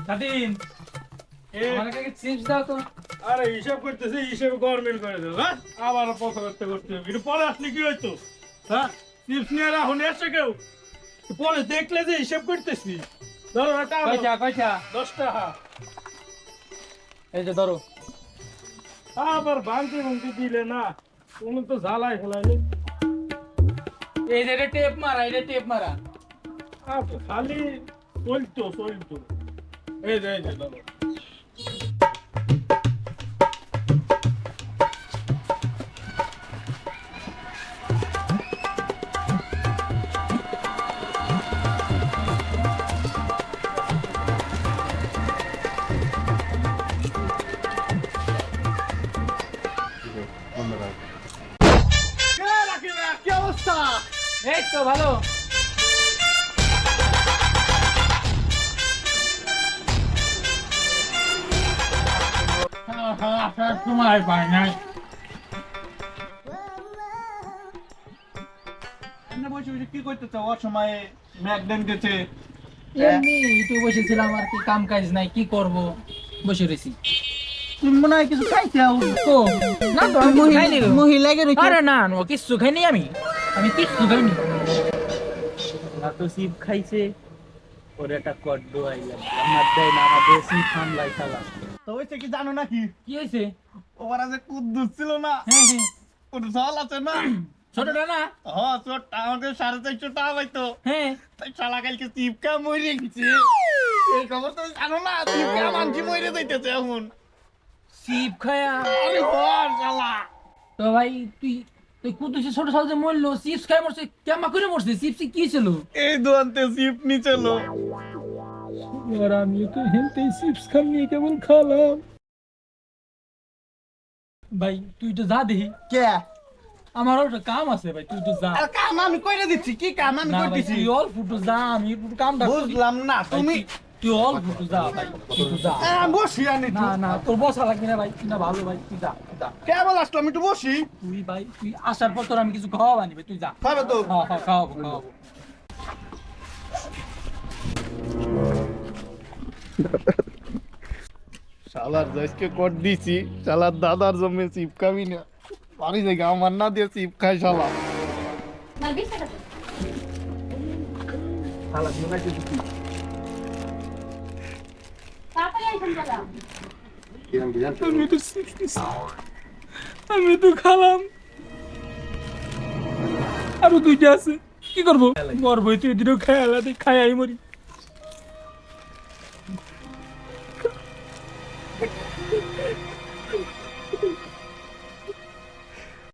স্বাধীন আমার কাছে চিপস দাও তো। আরে হিসাব করতেছে, হিসাবে গভর্নমেন্ট করে দেবো। হ্যাঁ, আবার কথাবার্তা করতে হবে। কিন্তু পরে আসলে কি হইতো? হ্যাঁ, চিপস নিয়ে রাখুন এসে কেউ পরে দেখলে যে হিসাব করতেছি। ধরো একটা কয়টা 10 টাকা। এই যে ধরো। আবার ভাঙতে ভাঙতে দিলে না, তুমি তো জ্বালাই ফেলাইলে। এই যে এটা টেপ মারা খালি চলতো। এই যে ধরো। কি অবস্থা? এই তো ভালো। সময় পাই নাই। বসে বসে কি করতেছে? ওর সময় ম্যাকডেন গেছে। এমনি একটু বসেছিলাম আর কি, কাম কাজ নাই, কি করব, বসে রয়েছি। তুমি মনে হয় কিছু খাইতে ও না তো আমি কিছু খাইনি গো। মহিলাকে আরে না না কিছু খাইনি আমি কিছু খাইনি। তো সিপ খাইছে ওর একটা কড্ড আইলাম আমার দেয় না আমার দেশি খামলাই খালা তো হয়েছে কি জানো নাকি? কি হয়েছে? ওরা যে কুদ্দুস ছিল না, হ্যাঁ হ্যাঁ ওর জল আছে না, ছোটটা না, হ্যাঁ ছোটটা আমাদের 450 টাকা পাইতো। হ্যাঁ তাই শালা কালকে চিপকা মরে গেছে। এই খবর তো জানো না? চিপকা মানছি মরে যাইতেছে এখন। সিপ খায়া। আরে হর শালা। তো ভাই তুই তুই কুদুসে ছোট সাথে মরলো, চিপস খাই মরছে, কেমন করে মরছে? চিপস কি ছিল? এই দোয়ান্তে চিপ নি চলো। আর আমি তো হেনতেই চিপস খাম নিয়ে কেবল খালাম। ভাই তুই তো যা দেখি, কে? আমারও একটা কাম আছে ভাই, তুই তো যা। আর কাম আমি কইরে দিচ্ছি। কি কাম আমি না ভাই, করতেছি? তুই অল্প একটু যা, আমি একটু কামটা করি। বুঝলাম না ভাই, তুমি। তুই অল্প একটু যা ভাই, তুই একটু যা। বসি আনি। না না তোর বসা লাগবে না ভাই, তুই না ভালো ভাই, তুই যা তুই যা। কেবল আসলাম একটু বসি। তুই ভাই তুই আসার পর তোর আমি কিছু খাওয়াবো আনিবে, তুই যা। খাবে তো? হ্যাঁ হ্যাঁ খাওয়াবো। শালার দেশকে কোট দিছি, শালার দাদার জমি চিপকাবি না। বাড়ি থেকে আমার না দিয়ে চিপ খাই শালা। শালা জোনাই দিছি। আমি তো চিপস দিছি, আমি তো খালাম, আরো দুইটা আছে, কি করবো? মরবো তুই দিনও খাই আলাদা খাই মরি।